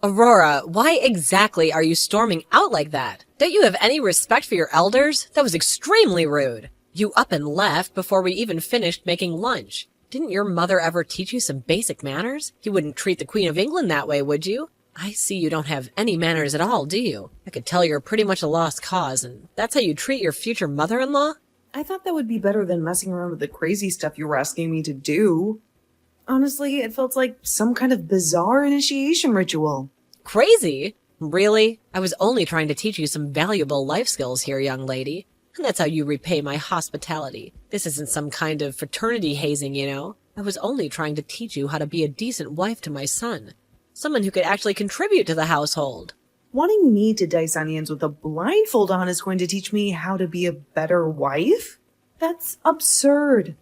Aurora, why exactly are you storming out like that? Don't you have any respect for your elders? That was extremely rude. You up and left before we even finished making lunch. Didn't your mother ever teach you some basic manners? You wouldn't treat the Queen of England that way, would you? I see you don't have any manners at all, do you? I could tell you're pretty much a lost cause, and that's how you treat your future mother-in-law? I thought that would be better than messing around with the crazy stuff you were asking me to do. Honestly, it felt like some kind of bizarre initiation ritual. Crazy? Really? I was only trying to teach you some valuable life skills here, young lady. And that's how you repay my hospitality. This isn't some kind of fraternity hazing, you know. I was only trying to teach you how to be a decent wife to my son. Someone who could actually contribute to the household. Wanting me to dice onions with a blindfold on is going to teach me how to be a better wife? That's absurd.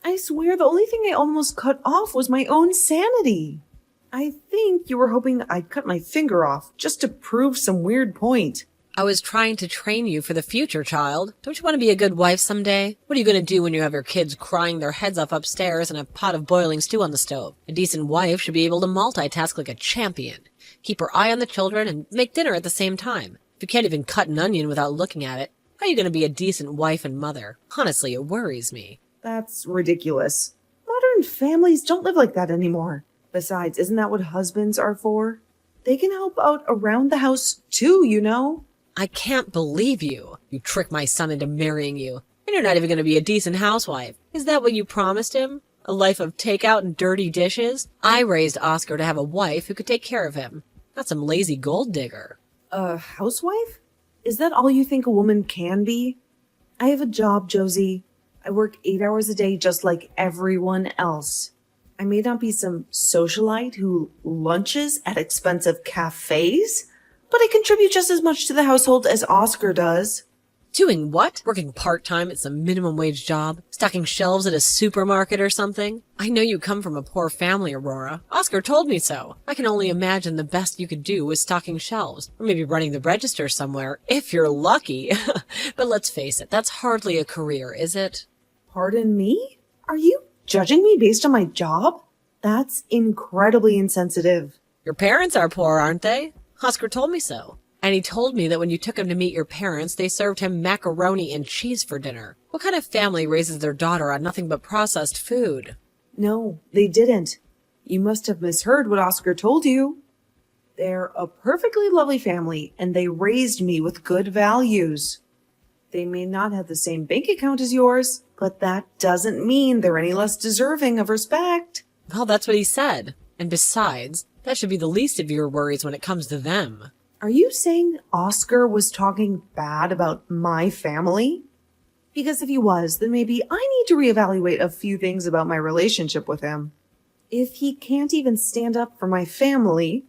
I swear the only thing I almost cut off was my own sanity. I think you were hoping I'd cut my finger off just to prove some weird point. I was trying to train you for the future, child. Don't you want to be a good wife someday? What are you going to do when you have your kids crying their heads off upstairs and a pot of boiling stew on the stove? A decent wife should be able to multitask like a champion. Keep her eye on the children and make dinner at the same time. If you can't even cut an onion without looking at it, how are you going to be a decent wife and mother? Honestly, it worries me. That's ridiculous. Modern families don't live like that anymore. Besides, isn't that what husbands are for? They can help out around the house too, you know? I can't believe you. You tricked my son into marrying you. And you're not even going to be a decent housewife. Is that what you promised him? A life of takeout and dirty dishes? I raised Oscar to have a wife who could take care of him. Not some lazy gold digger. A housewife? Is that all you think a woman can be? I have a job, Josie. I work 8 hours a day just like everyone else. I may not be some socialite who lunches at expensive cafes, but I contribute just as much to the household as Oscar does. Doing what? Working part-time at some minimum wage job? Stocking shelves at a supermarket or something? I know you come from a poor family, Aurora. Oscar told me so. I can only imagine the best you could do was stocking shelves, or maybe running the register somewhere, if you're lucky. But let's face it, that's hardly a career, is it? Pardon me? Are you judging me based on my job? That's incredibly insensitive. Your parents are poor, aren't they? Oscar told me so. And he told me that when you took him to meet your parents, they served him macaroni and cheese for dinner. What kind of family raises their daughter on nothing but processed food? No, they didn't. You must have misheard what Oscar told you. They're a perfectly lovely family, and they raised me with good values. They may not have the same bank account as yours, but that doesn't mean they're any less deserving of respect. Well, that's what he said. And besides, that should be the least of your worries when it comes to them. Are you saying Oscar was talking bad about my family? Because if he was, then maybe I need to reevaluate a few things about my relationship with him. If he can't even stand up for my family,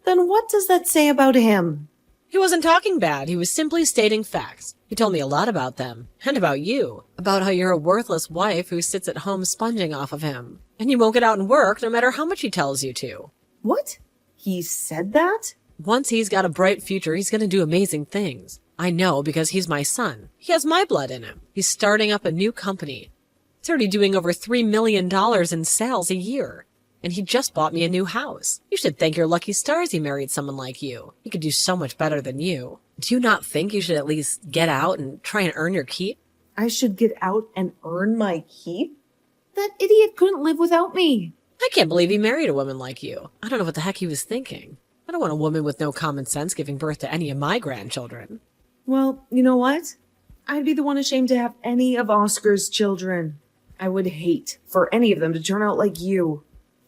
then what does that say about him? He wasn't talking bad. He was simply stating facts. He told me a lot about them. And about you. About how you're a worthless wife who sits at home sponging off of him. And you won't get out and work no matter how much he tells you to. What? He said that? Once he's got a bright future, he's going to do amazing things. I know because he's my son. He has my blood in him. He's starting up a new company. He's already doing over $3 million in sales a year. And he just bought me a new house. You should thank your lucky stars he married someone like you. He could do so much better than you. Do you not think you should at least get out and try and earn your keep? I should get out and earn my keep? That idiot couldn't live without me. I can't believe he married a woman like you. I don't know what the heck he was thinking. I don't want a woman with no common sense giving birth to any of my grandchildren. Well, you know what? I'd be the one ashamed to have any of Oscar's children. I would hate for any of them to turn out like you.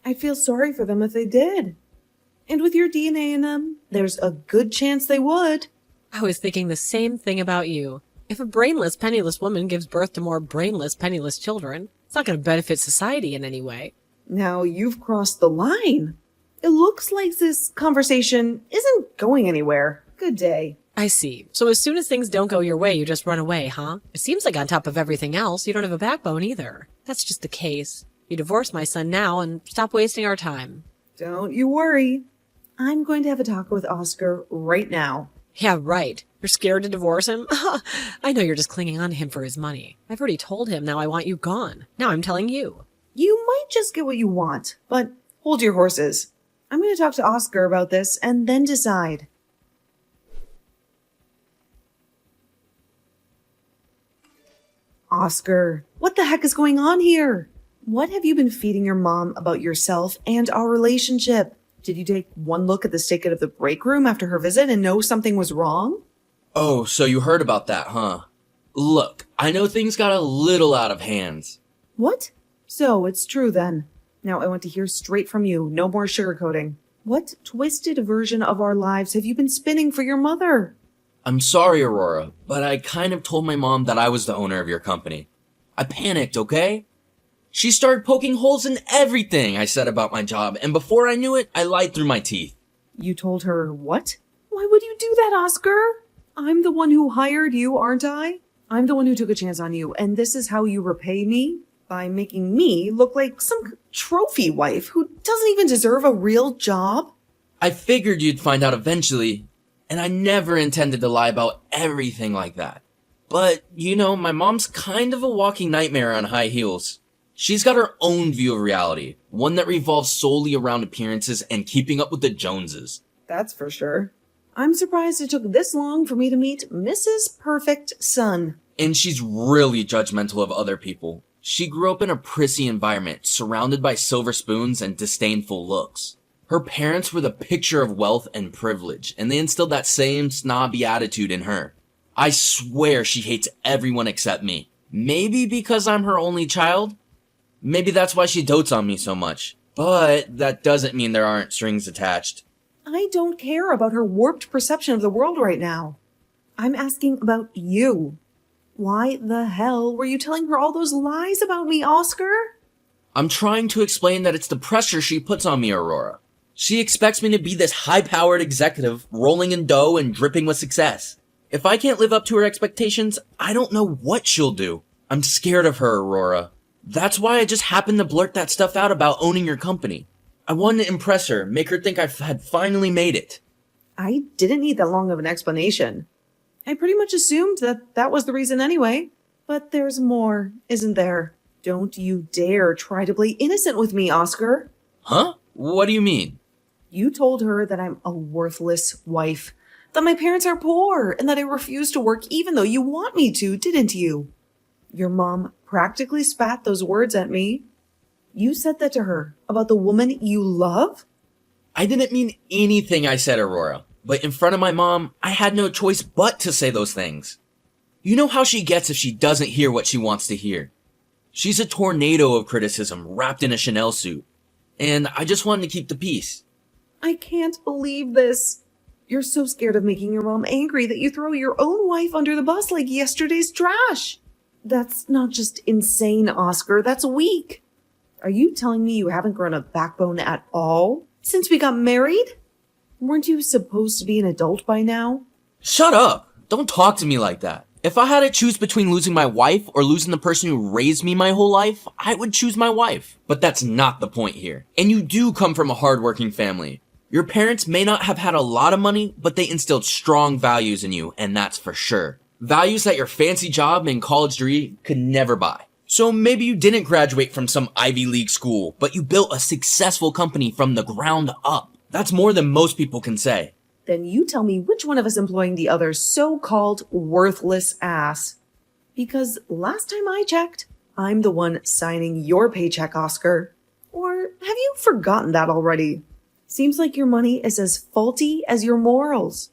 I'd feel sorry for them if they did. And with your DNA in them, there's a good chance they would. I was thinking the same thing about you. If a brainless, penniless woman gives birth to more brainless, penniless children, it's not going to benefit society in any way. Now you've crossed the line. It looks like this conversation isn't going anywhere. Good day. I see. So as soon as things don't go your way, you just run away, huh? It seems like on top of everything else, you don't have a backbone either. That's just the case. You divorce my son now and stop wasting our time. Don't you worry. I'm going to have a talk with Oscar right now. Yeah, right. You're scared to divorce him? I know you're just clinging on to him for his money. I've already told him now I want you gone. Now I'm telling you. You might just get what you want, but hold your horses. I'm going to talk to Oscar about this and then decide. Oscar, what the heck is going on here? What have you been feeding your mom about yourself and our relationship? Did you take one look at the state of the break room after her visit and know something was wrong? Oh, so you heard about that, huh? Look, I know things got a little out of hand. What? So it's true then. Now I want to hear straight from you, no more sugarcoating. What twisted version of our lives have you been spinning for your mother? I'm sorry, Aurora, but I kind of told my mom that I was the owner of your company. I panicked, okay? She started poking holes in everything I said about my job, and before I knew it, I lied through my teeth. You told her what? Why would you do that, Oscar? I'm the one who hired you, aren't I? I'm the one who took a chance on you, and this is how you repay me? By making me look like some trophy wife who doesn't even deserve a real job? I figured you'd find out eventually, and I never intended to lie about everything like that. But, my mom's kind of a walking nightmare on high heels. She's got her own view of reality, one that revolves solely around appearances and keeping up with the Joneses. That's for sure. I'm surprised it took this long for me to meet Mrs. Perfect Son. And she's really judgmental of other people. She grew up in a prissy environment, surrounded by silver spoons and disdainful looks. Her parents were the picture of wealth and privilege, and they instilled that same snobby attitude in her. I swear she hates everyone except me. Maybe because I'm her only child? Maybe that's why she dotes on me so much. But that doesn't mean there aren't strings attached. I don't care about her warped perception of the world right now. I'm asking about you. Why the hell were you telling her all those lies about me, Oscar? I'm trying to explain that it's the pressure she puts on me, Aurora. She expects me to be this high-powered executive, rolling in dough and dripping with success. If I can't live up to her expectations, I don't know what she'll do. I'm scared of her, Aurora. That's why I just happened to blurt that stuff out about owning your company. I wanted to impress her, make her think I had finally made it. I didn't need that long of an explanation. I pretty much assumed that was the reason anyway. But there's more, isn't there? Don't you dare try to play innocent with me, Oscar. Huh? What do you mean? You told her that I'm a worthless wife, that my parents are poor, and that I refuse to work even though you want me to, didn't you? Your mom practically spat those words at me. You said that to her about the woman you love? I didn't mean anything I said, Aurora. But in front of my mom, I had no choice but to say those things. You know how she gets if she doesn't hear what she wants to hear. She's a tornado of criticism wrapped in a Chanel suit. And I just wanted to keep the peace. I can't believe this. You're so scared of making your mom angry that you throw your own wife under the bus like yesterday's trash. That's not just insane, Oscar. That's weak. Are you telling me you haven't grown a backbone at all since we got married? Weren't you supposed to be an adult by now? Shut up! Don't talk to me like that. If I had to choose between losing my wife or losing the person who raised me my whole life, I would choose my wife. But that's not the point here. And you do come from a hardworking family. Your parents may not have had a lot of money, but they instilled strong values in you, and that's for sure. Values that your fancy job and college degree could never buy. So maybe you didn't graduate from some Ivy League school, but you built a successful company from the ground up. That's more than most people can say. Then you tell me which one of us employing the other's so-called worthless ass. Because last time I checked, I'm the one signing your paycheck, Oscar. Or have you forgotten that already? Seems like your money is as faulty as your morals.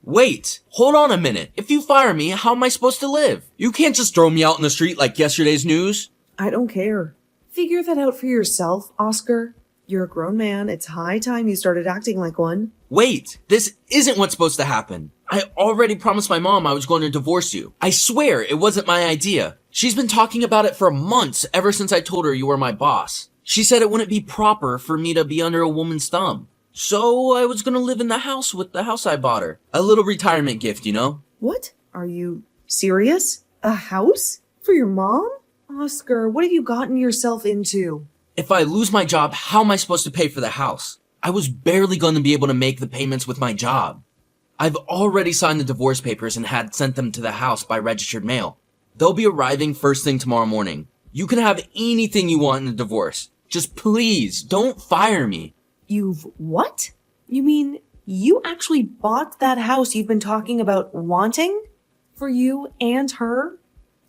Wait, hold on a minute. If you fire me, how am I supposed to live? You can't just throw me out in the street like yesterday's news. I don't care. Figure that out for yourself, Oscar. You're a grown man. It's high time you started acting like one. Wait, this isn't what's supposed to happen. I already promised my mom I was going to divorce you. I swear it wasn't my idea. She's been talking about it for months ever since I told her you were my boss. She said it wouldn't be proper for me to be under a woman's thumb. So I was gonna live in the house with the house I bought her. A little retirement gift, you know? What? Are you serious? A house? For your mom? Oscar, what have you gotten yourself into? If I lose my job, how am I supposed to pay for the house? I was barely going to be able to make the payments with my job. I've already signed the divorce papers and had sent them to the house by registered mail. They'll be arriving first thing tomorrow morning. You can have anything you want in the divorce. Just please, don't fire me. You've what? You mean you actually bought that house you've been talking about wanting? For you and her?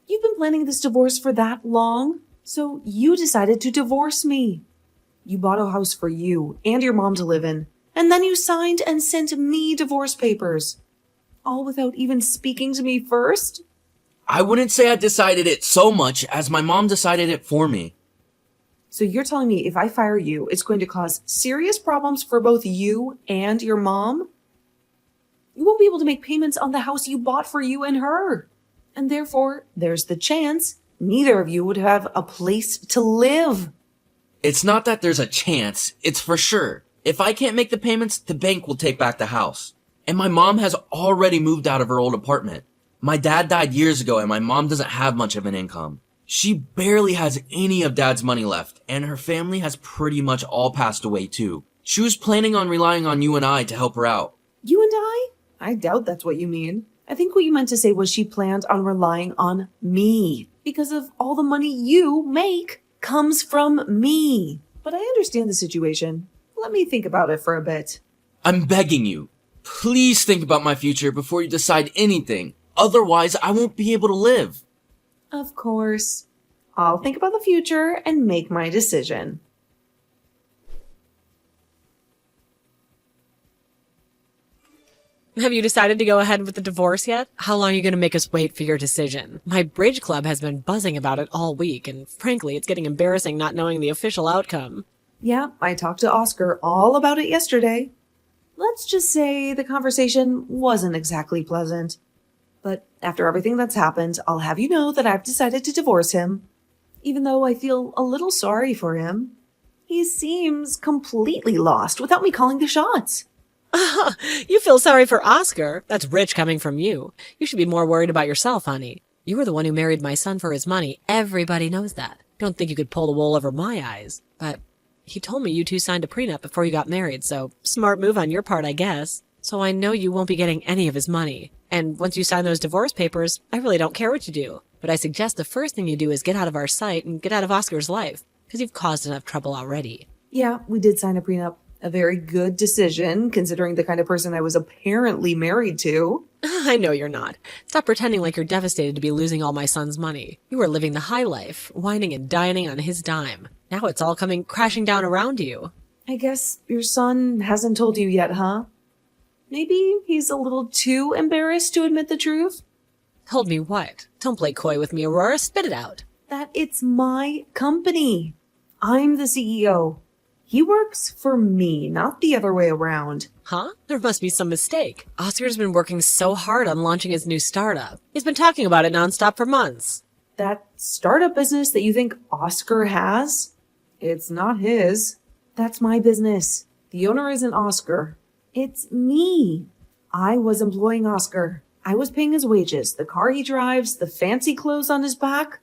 You've been planning this divorce for that long? So you decided to divorce me. You bought a house for you and your mom to live in, and then you signed and sent me divorce papers. All without even speaking to me first? I wouldn't say I decided it so much as my mom decided it for me. So you're telling me if I fire you, it's going to cause serious problems for both you and your mom? You won't be able to make payments on the house you bought for you and her. And therefore, there's the chance neither of you would have a place to live. It's not that there's a chance, it's for sure. If I can't make the payments, the bank will take back the house. And my mom has already moved out of her old apartment. My dad died years ago and my mom doesn't have much of an income. She barely has any of Dad's money left, and her family has pretty much all passed away too. She was planning on relying on you and I to help her out. You and I? I doubt that's what you mean. I think what you meant to say was she planned on relying on me because of all the money you make comes from me. But I understand the situation. Let me think about it for a bit. I'm begging you, please think about my future before you decide anything. Otherwise, I won't be able to live. Of course. I'll think about the future and make my decision. Have you decided to go ahead with the divorce yet? How long are you going to make us wait for your decision? My bridge club has been buzzing about it all week, and frankly, it's getting embarrassing not knowing the official outcome. Yeah, I talked to Oscar all about it yesterday. Let's just say the conversation wasn't exactly pleasant. But after everything that's happened, I'll have you know that I've decided to divorce him. Even though I feel a little sorry for him. He seems completely lost without me calling the shots. You feel sorry for Oscar? That's rich coming from you. You should be more worried about yourself, honey. You were the one who married my son for his money. Everybody knows that. Don't think you could pull the wool over my eyes. But he told me you two signed a prenup before you got married, so smart move on your part, I guess. So I know you won't be getting any of his money. And once you sign those divorce papers, I really don't care what you do. But I suggest the first thing you do is get out of our sight and get out of Oscar's life, because you've caused enough trouble already. Yeah, we did sign a prenup. A very good decision, considering the kind of person I was apparently married to. I know you're not. Stop pretending like you're devastated to be losing all my son's money. You were living the high life, whining and dining on his dime. Now it's all coming crashing down around you. I guess your son hasn't told you yet, huh? Maybe he's a little too embarrassed to admit the truth? Told me what? Don't play coy with me, Aurora. Spit it out. That it's my company. I'm the CEO. He works for me, not the other way around. Huh? There must be some mistake. Oscar's been working so hard on launching his new startup. He's been talking about it nonstop for months. That startup business that you think Oscar has? It's not his. That's my business. The owner isn't Oscar. It's me. I was employing Oscar. I was paying his wages, the car he drives, the fancy clothes on his back.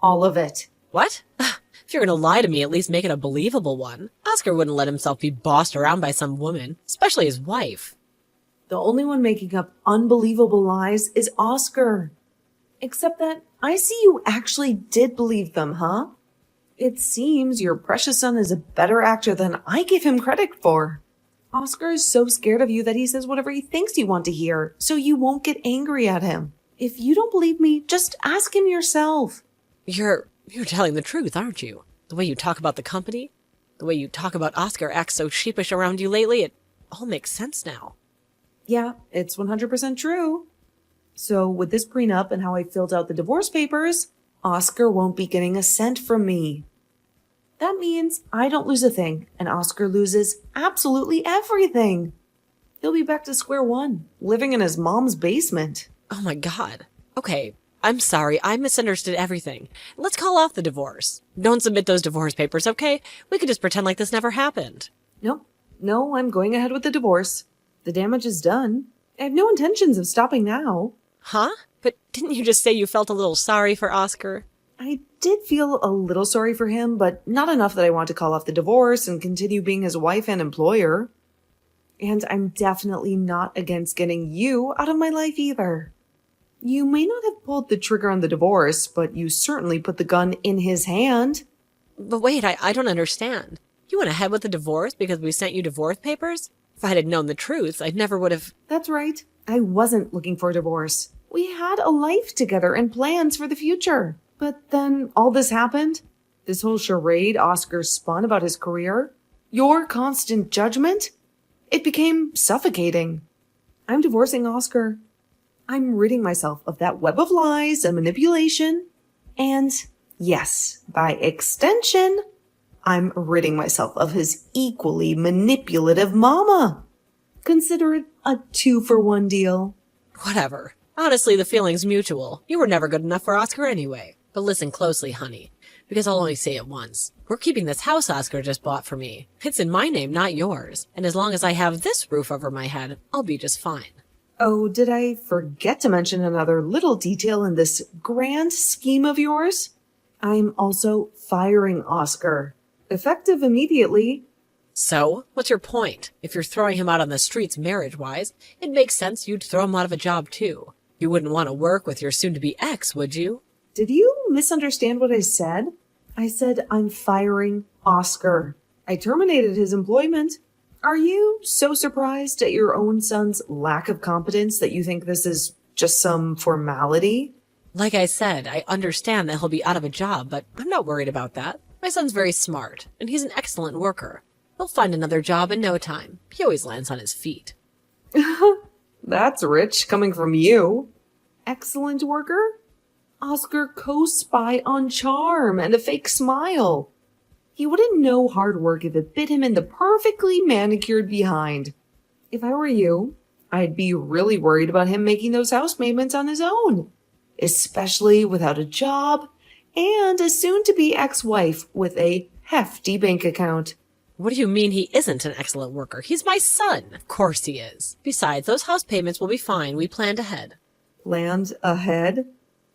All of it. What? If you're gonna lie to me, at least make it a believable one. Oscar wouldn't let himself be bossed around by some woman, especially his wife. The only one making up unbelievable lies is Oscar. Except that I see you actually did believe them, huh? It seems your precious son is a better actor than I give him credit for. Oscar is so scared of you that he says whatever he thinks you want to hear, so you won't get angry at him. If you don't believe me, just ask him yourself. You're telling the truth, aren't you? The way you talk about the company, the way you talk about Oscar acts so sheepish around you lately, it all makes sense now. Yeah, it's 100% true. So with this prenup and how I filled out the divorce papers, Oscar won't be getting a cent from me. That means I don't lose a thing, and Oscar loses absolutely everything. He'll be back to square one, living in his mom's basement. Oh my god. Okay, I'm sorry, I misunderstood everything. Let's call off the divorce. Don't submit those divorce papers, okay? We could just pretend like this never happened. Nope. No, I'm going ahead with the divorce. The damage is done. I have no intentions of stopping now. Huh? But didn't you just say you felt a little sorry for Oscar? I did feel a little sorry for him, but not enough that I want to call off the divorce and continue being his wife and employer. And I'm definitely not against getting you out of my life either. You may not have pulled the trigger on the divorce, but you certainly put the gun in his hand. But wait, I don't understand. You went ahead with the divorce because we sent you divorce papers? If I had known the truth, I never would have. That's right. I wasn't looking for a divorce. We had a life together and plans for the future. But then all this happened. This whole charade Oscar spun about his career. Your constant judgment. It became suffocating. I'm divorcing Oscar. I'm ridding myself of that web of lies and manipulation. And yes, by extension, I'm ridding myself of his equally manipulative mama. Consider it a 2-for-1 deal. Whatever. Honestly, the feeling's mutual. You were never good enough for Oscar anyway. But listen closely, honey, because I'll only say it once. We're keeping this house Oscar just bought for me. It's in my name, not yours. And as long as I have this roof over my head, I'll be just fine. Oh, did I forget to mention another little detail in this grand scheme of yours? I'm also firing Oscar. Effective immediately. So, what's your point? If you're throwing him out on the streets marriage-wise, it makes sense you'd throw him out of a job too. You wouldn't want to work with your soon-to-be ex, would you? Did you misunderstand what I said? I said I'm firing Oscar. I terminated his employment. Are you so surprised at your own son's lack of competence that you think this is just some formality? Like I said, I understand that he'll be out of a job, but I'm not worried about that. My son's very smart, and he's an excellent worker. He'll find another job in no time. He always lands on his feet. That's rich coming from you. Excellent worker? Oscar co-spy on charm and a fake smile. He wouldn't know hard work if it bit him in the perfectly manicured behind. If I were you, I'd be really worried about him making those house payments on his own, especially without a job and a soon-to-be ex-wife with a hefty bank account. What do you mean he isn't an excellent worker? He's my son. Of course he is. Besides, those house payments will be fine. We planned ahead. Planned ahead?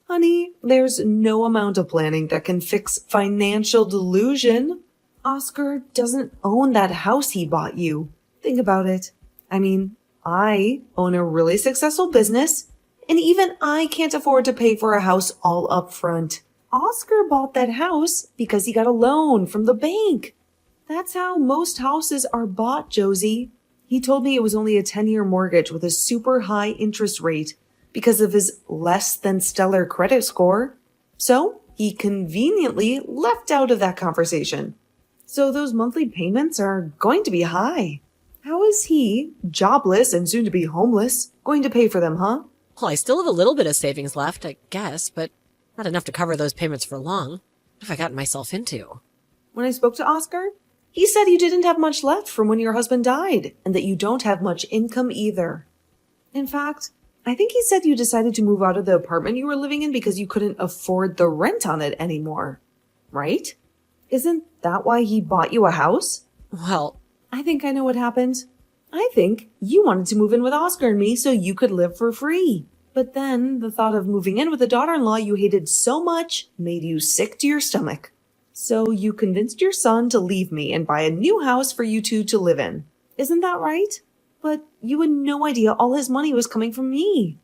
Honey, there's no amount of planning that can fix financial delusion. Oscar doesn't own that house he bought you. Think about it. I mean, I own a really successful business, and even I can't afford to pay for a house all up front. Oscar bought that house because he got a loan from the bank. That's how most houses are bought, Josie. He told me it was only a 10-year mortgage with a super high interest rate because of his less than stellar credit score. So he conveniently left out of that conversation. So those monthly payments are going to be high. How is he, jobless and soon to be homeless, going to pay for them, huh? Well, I still have a little bit of savings left, I guess, but not enough to cover those payments for long. What have I gotten myself into? When I spoke to Oscar, he said you didn't have much left from when your husband died and that you don't have much income either. In fact, I think he said you decided to move out of the apartment you were living in because you couldn't afford the rent on it anymore. Right? Isn't that why he bought you a house? Well, I think I know what happened. I think you wanted to move in with Oscar and me so you could live for free. But then the thought of moving in with a daughter-in-law you hated so much made you sick to your stomach. So you convinced your son to leave me and buy a new house for you two to live in. Isn't that right? But you had no idea all his money was coming from me.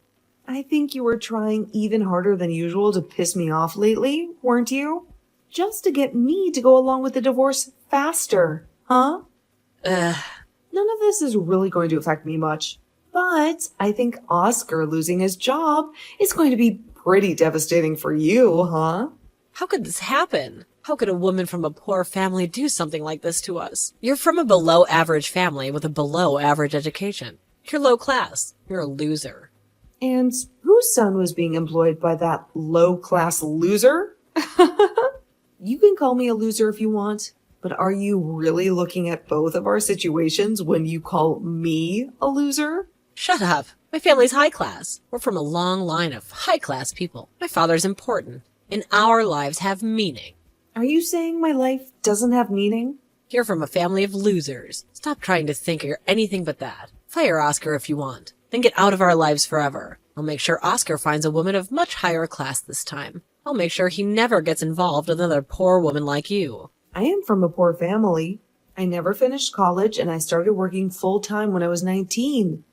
I think you were trying even harder than usual to piss me off lately, weren't you? Just to get me to go along with the divorce faster, huh? None of this is really going to affect me much. But I think Oscar losing his job is going to be pretty devastating for you, huh? how could this happen? How could a woman from a poor family do something like this to us? You're from a below average family with a below average education. You're low class. You're a loser. And whose son was being employed by that low-class loser? You can call me a loser if you want, but are you really looking at both of our situations when you call me a loser? Shut up. My family's high class. We're from a long line of high class people. My father's important, and our lives have meaning. Are you saying my life doesn't have meaning? You're from a family of losers. Stop trying to think you're anything but that. Fire Oscar if you want. Then get out of our lives forever. I'll make sure Oscar finds a woman of much higher class this time. I'll make sure he never gets involved with another poor woman like you. I am from a poor family. I never finished college and I started working full-time when I was 19.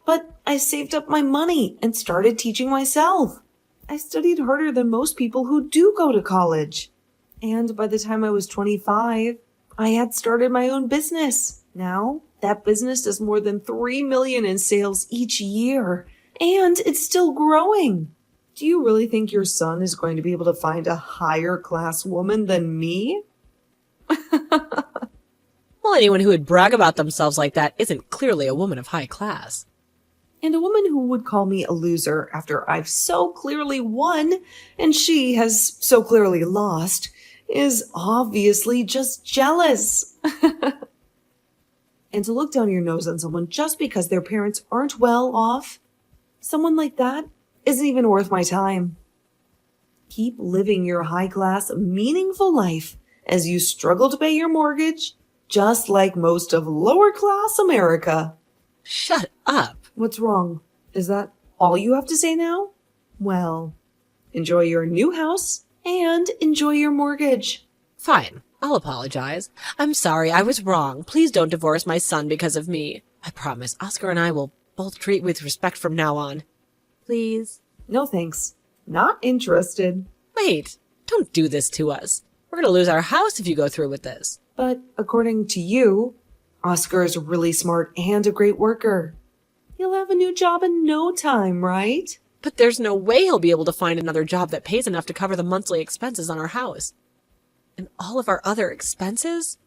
But I saved up my money and started teaching myself. I studied harder than most people who do go to college. And by the time I was 25, I had started my own business. Now, that business does more than 3 million in sales each year, and it's still growing. Do you really think your son is going to be able to find a higher class woman than me? Well, anyone who would brag about themselves like that isn't clearly a woman of high class. And a woman who would call me a loser after I've so clearly won and she has so clearly lost is obviously just jealous. And to look down your nose on someone just because their parents aren't well off, someone like that isn't even worth my time. Keep living your high-class, meaningful life as you struggle to pay your mortgage, just like most of lower-class America. Shut up. What's wrong? Is that all you have to say now? Well, enjoy your new house and enjoy your mortgage. Fine. I'll apologize. I'm sorry, I was wrong. Please don't divorce my son because of me. I promise Oscar and I will both treat with respect from now on. Please? No thanks. Not interested. Wait, don't do this to us. We're gonna lose our house if you go through with this. But according to you, Oscar is really smart and a great worker. He'll have a new job in no time, right? But there's no way he'll be able to find another job that pays enough to cover the monthly expenses on our house. And all of our other expenses?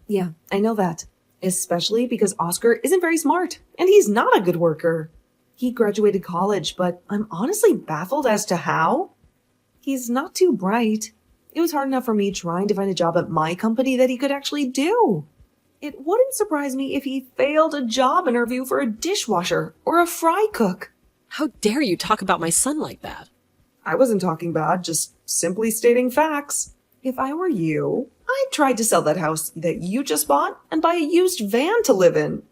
Yeah, I know that. Especially because Oscar isn't very smart, and he's not a good worker. He graduated college, but I'm honestly baffled as to how. He's not too bright. It was hard enough for me trying to find a job at my company that he could actually do. It wouldn't surprise me if he failed a job interview for a dishwasher or a fry cook. How dare you talk about my son like that? I wasn't talking bad, just simply stating facts. If I were you, I'd try to sell that house that you just bought and buy a used van to live in.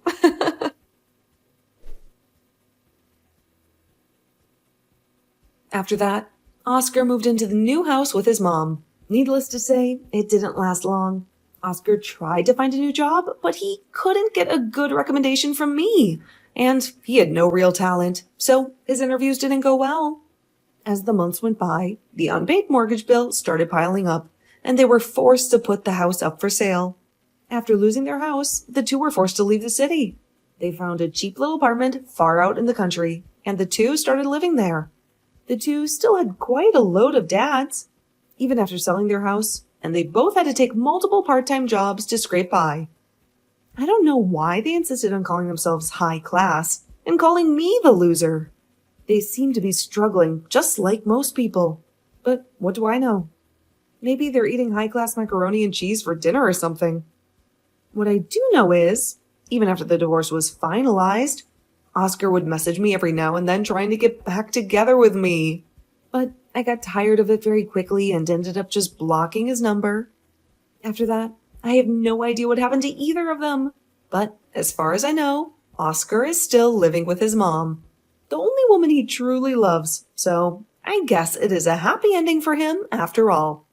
After that, Oscar moved into the new house with his mom. Needless to say, it didn't last long. Oscar tried to find a new job, but he couldn't get a good recommendation from me. And he had no real talent, so his interviews didn't go well. As the months went by, the unpaid mortgage bill started piling up, and they were forced to put the house up for sale. After losing their house, the two were forced to leave the city. They found a cheap little apartment far out in the country, and the two started living there. The two still had quite a load of dads, even after selling their house, and they both had to take multiple part-time jobs to scrape by. I don't know why they insisted on calling themselves high class and calling me the loser. They seem to be struggling just like most people. But what do I know? Maybe they're eating high-class macaroni and cheese for dinner or something. What I do know is, even after the divorce was finalized, Oscar would message me every now and then trying to get back together with me. But I got tired of it very quickly and ended up just blocking his number. After that, I have no idea what happened to either of them. But as far as I know, Oscar is still living with his mom, the only woman he truly loves, so I guess it is a happy ending for him after all.